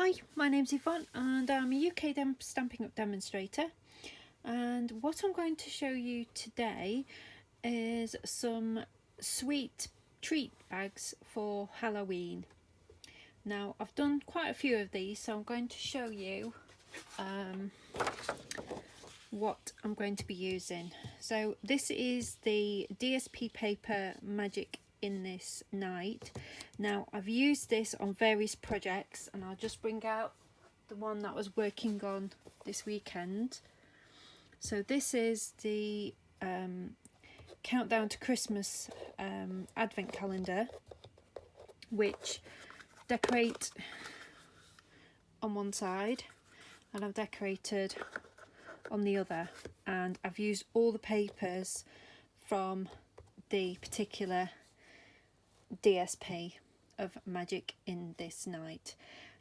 Hi, my name's Yvonne and I'm a UK Stampin' Up demonstrator, and what I'm going to show you today is some sweet treat bags for Halloween. Now I've done quite a few of these, so I'm going to show you what I'm going to be using. So this is the DSP paper Magic in This Night. Now I've used this on various projects, and I'll just bring out the one that I was working on this weekend. So this is the Countdown to Christmas advent calendar, which decorate on one side and I've decorated on the other, and I've used all the papers from the particular DSP of Magic in This Night.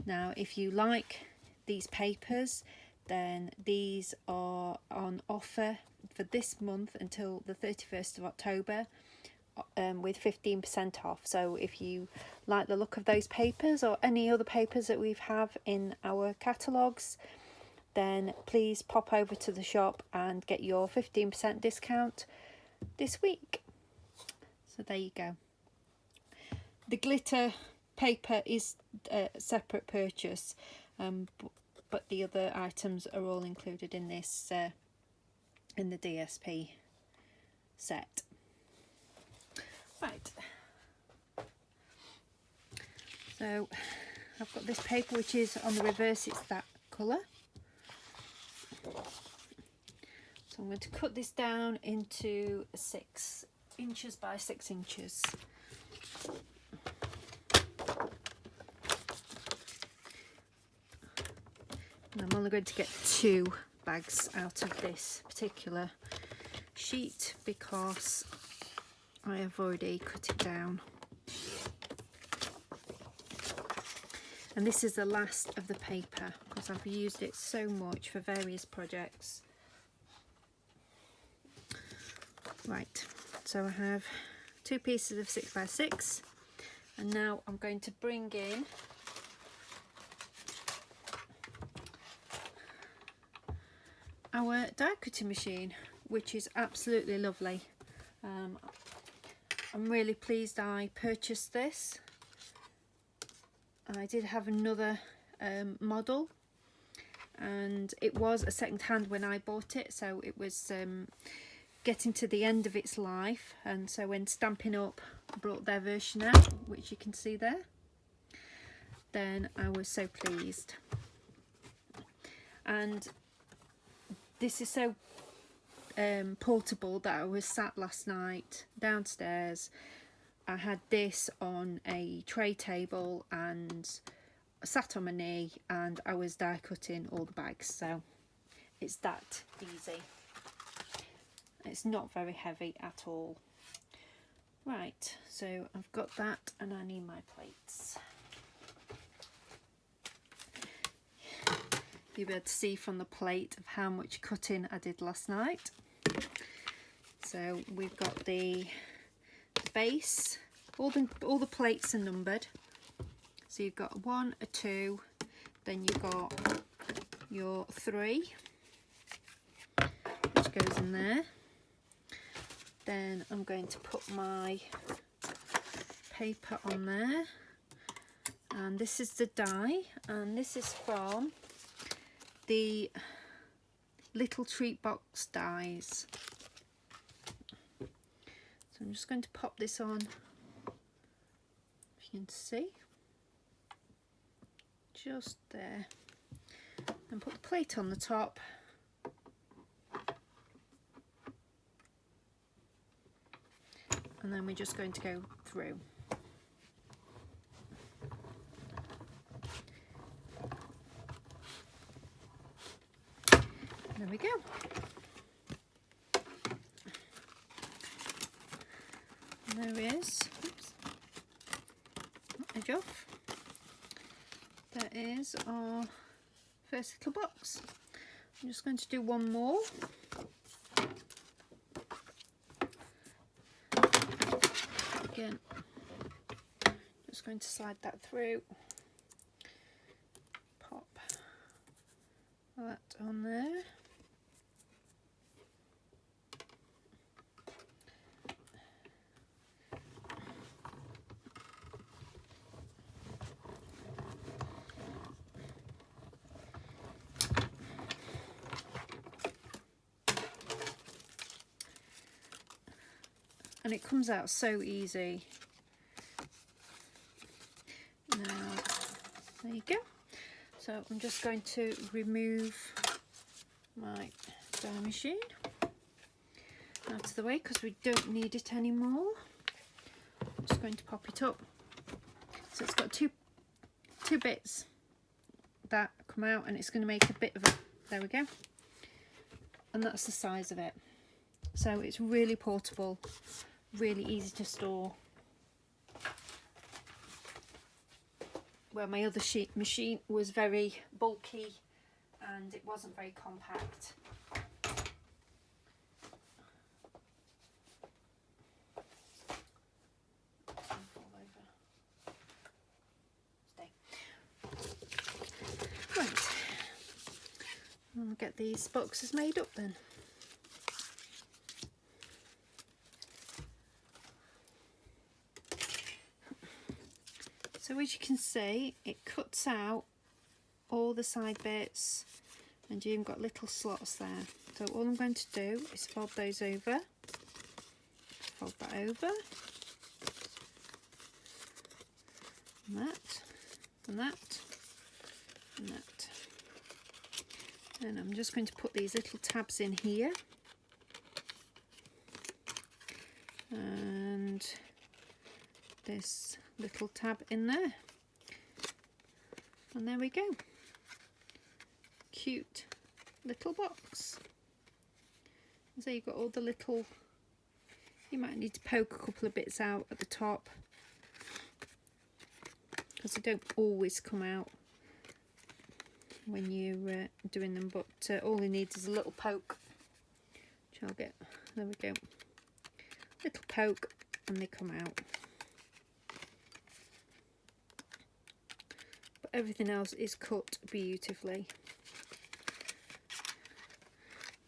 Now if you like these papers, then these are on offer for this month until the 31st of October with 15% off. So if you like the look of those papers or any other papers that we have in our catalogues, then please pop over to the shop and get your 15% discount this week. So there you go. The glitter paper is a separate purchase, but the other items are all included in this in the DSP set. Right, so I've got this paper which is on the reverse, it's that colour. So I'm going to cut this down into 6 inches by 6 inches. And I'm only going to get 2 bags out of this particular sheet because I have already cut it down. And this is the last of the paper because I've used it so much for various projects. Right, so I have 2 pieces of 6 by 6, and now I'm going to bring in our die cutting machine, which is absolutely lovely. I'm really pleased I purchased this. I did have another model, and it was a second hand when I bought it, so it was getting to the end of its life, and so when Stampin' Up brought their version out, which you can see there, then I was so pleased. And this is so portable that I was sat last night downstairs. I had this on a tray table and sat on my knee, and I was die cutting all the bags, so it's that easy. It's not very heavy at all. Right, so I've got that, and I need my plates. You'll be able to see from the plate of how much cutting I did last night. So we've got the base, all the plates are numbered. So you've got 1, a 2, then you've got your 3, which goes in there. Then I'm going to put my paper on there, and this is the die, and this is from the little treat box dies. So I'm just going to pop this on, if you can see, just there, and put the plate on the top. And then we're just going to go through. There we go. And there is, oops, edge off. That is our first little box. I'm just going to do one more. Again, just going to slide that through. that on there. And it comes out so easy. Now, there you go. So I'm just going to remove my die machine out of the way because we don't need it anymore. I'm just going to pop it up. So it's got two bits that come out, and it's going to make a bit of a, there we go. And that's the size of it. So it's really portable, really easy to store. Where my other machine was very bulky and it wasn't very compact. Right, I'll get these boxes made up then. So as you can see, it cuts out all the side bits and you've got little slots there. So all I'm going to do is fold those over, fold that over, and that, and that, and that. And I'm just going to put these little tabs in here. And this little tab in there, and there we go. Cute little box. So you've got all the little, you might need to poke a couple of bits out at the top because they don't always come out when you're doing them, but all you need is a little poke, which I'll get. There we go, little poke and they come out. Everything else is cut beautifully.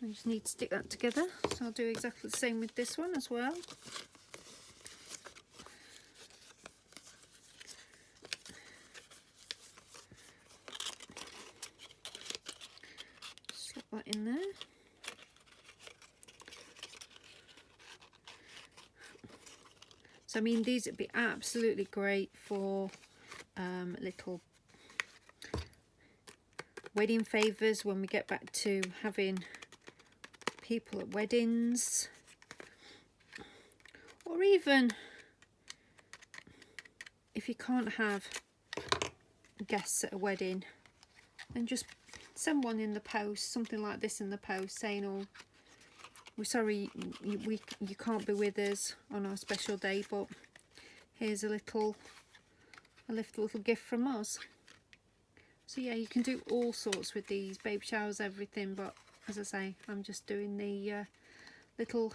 I just need to stick that together, so I'll do exactly the same with this one as well. Slip that in there. So I mean, these would be absolutely great for little wedding favours when we get back to having people at weddings, or even if you can't have guests at a wedding, then just send one in the post, something like this in the post saying, oh, we're sorry you can't be with us on our special day, but here's a little gift from us. So yeah, you can do all sorts with these, baby showers, everything, but as I say, I'm just doing the little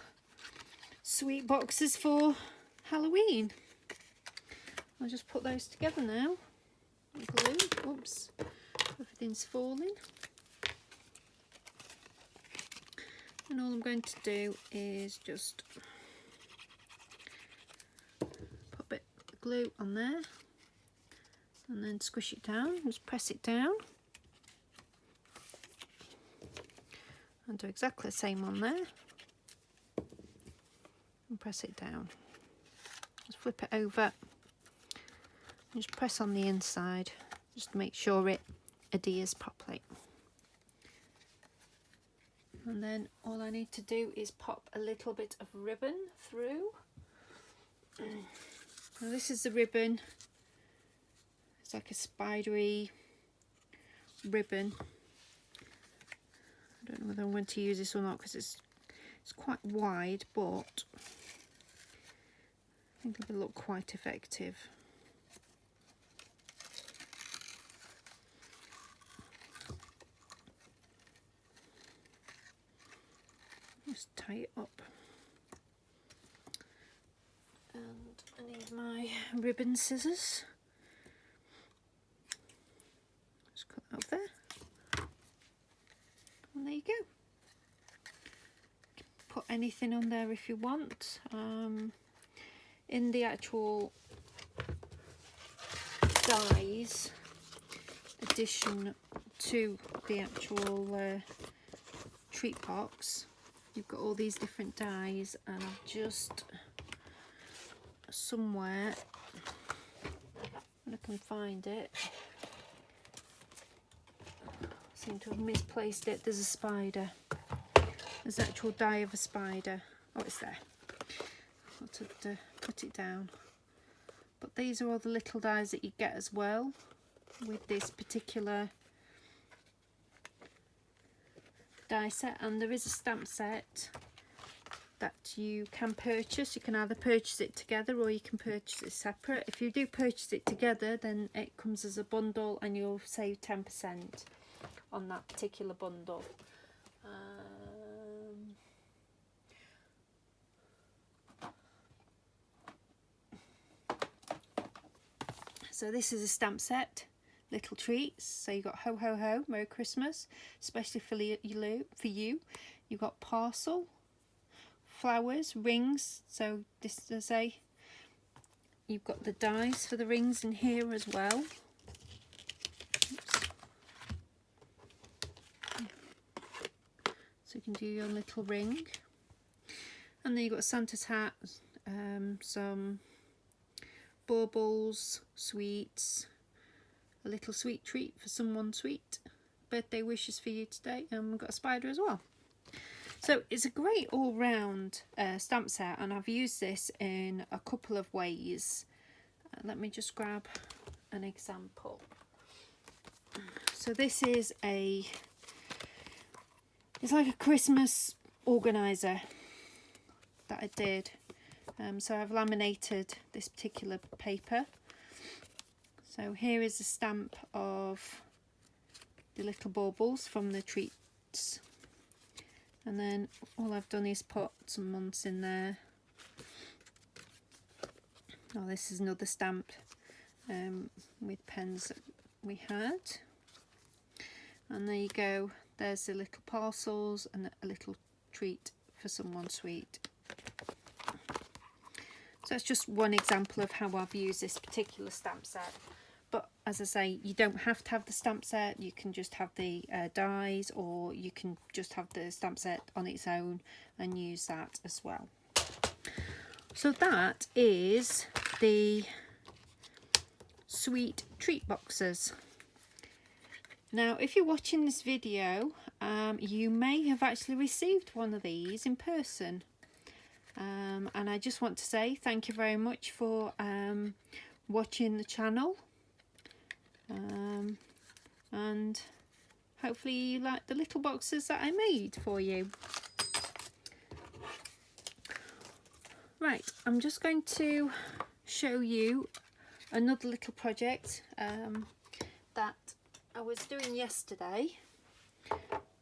sweet boxes for Halloween. I'll just put those together now. Glue. Oops, everything's falling. And all I'm going to do is just put a bit of glue on there. And then squish it down, just press it down. And do exactly the same on there. And press it down. Just flip it over. And just press on the inside, just to make sure it adheres properly. And then all I need to do is pop a little bit of ribbon through. Now this is the ribbon. It's like a spidery ribbon. I don't know whether I'm going to use this or not because it's quite wide, but I think it will look quite effective. Just tie it up. And I need my ribbon scissors. Just cut that off there. go. Put anything on there if you want. In the actual dies addition to the actual treat box, you've got all these different dies, and I've just somewhere, when I can find it, I seem to have misplaced it. There's a spider. There's an actual die of a spider. Oh, it's there. I wanted to put it down. But these are all the little dies that you get as well with this particular die set. And there is a stamp set that you can purchase. You can either purchase it together or you can purchase it separate. If you do purchase it together, then it comes as a bundle and you'll save 10% on that particular bundle. So this is a stamp set, little treats. So you got ho ho ho, Merry Christmas, especially for you. You've got parcel, flowers, rings. So this is to say, you've got the dies for the rings in here as well. Oops. So you can do your little ring. And then you've got Santa's hat, some baubles, sweets, a little sweet treat for someone sweet, birthday wishes for you today, and we've got a spider as well. So it's a great all-round stamp set, and I've used this in a couple of ways. Let me just grab an example. So this is it's like a Christmas organizer that I did. So I've laminated this particular paper. So here is a stamp of the little baubles from the treats, and then all I've done is put some months in there. Oh, this is another stamp with pens that we had, and there you go. There's the little parcels and a little treat for someone sweet. So it's just one example of how I've used this particular stamp set. But as I say, you don't have to have the stamp set. You can just have the dies, or you can just have the stamp set on its own and use that as well. So that is the sweet treat boxes. Now, if you're watching this video, you may have actually received one of these in person. And I just want to say thank you very much for watching the channel, and hopefully you like the little boxes that I made for you. Right, I'm just going to show you another little project that I was doing yesterday,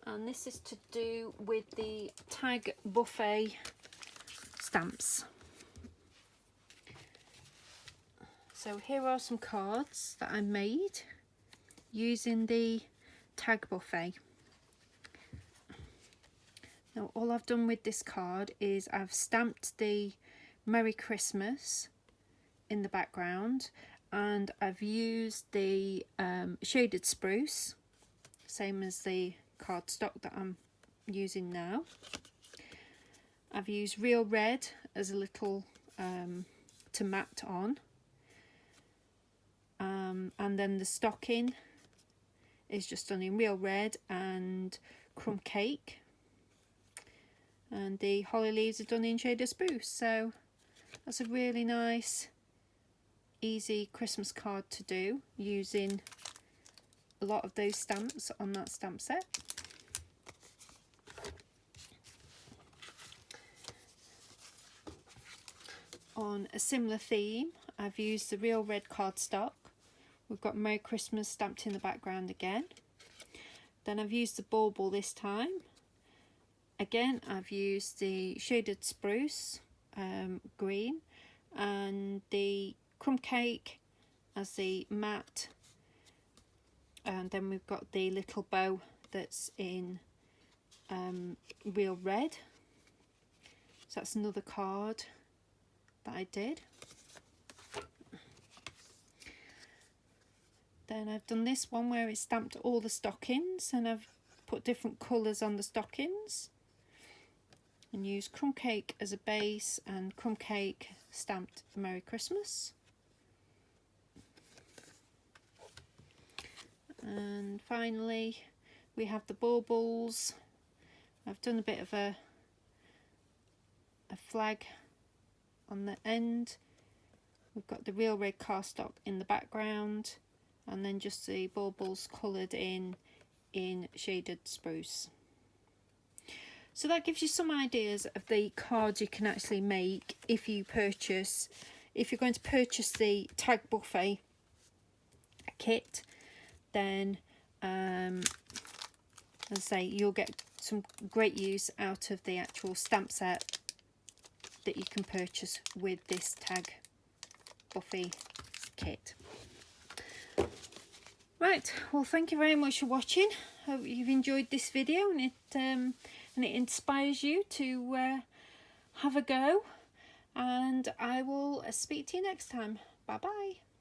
and this is to do with the tag buffet stamps. So here are some cards that I made using the tag buffet. Now all I've done with this card is I've stamped the Merry Christmas in the background, and I've used the shaded spruce, same as the cardstock that I'm using now. I've used real red as a little to mat on, and then the stocking is just done in real red and crumb cake, and the holly leaves are done in shaded spruce. So that's a really nice, easy Christmas card to do using a lot of those stamps on that stamp set. On a similar theme, I've used the real red cardstock. We've got Merry Christmas stamped in the background again. Then I've used the bauble this time. Again, I've used the shaded spruce green and the crumb cake as the mat, and then we've got the little bow that's in real red. So that's another card that I did. Then I've done this one where it's stamped all the stockings, and I've put different colours on the stockings and used crumb cake as a base, and crumb cake stamped Merry Christmas. And finally we have the baubles. I've done a bit of a flag on the end. We've got the real red cardstock in the background, and then just the baubles coloured in shaded spruce. So that gives you some ideas of the cards you can actually make if you're going to purchase the tag buffet kit. Then as I say, you'll get some great use out of the actual stamp set that you can purchase with this tag buffet kit. Right, well, thank you very much for watching. Hope you've enjoyed this video, and it inspires you to have a go, and I will speak to you next time. Bye bye.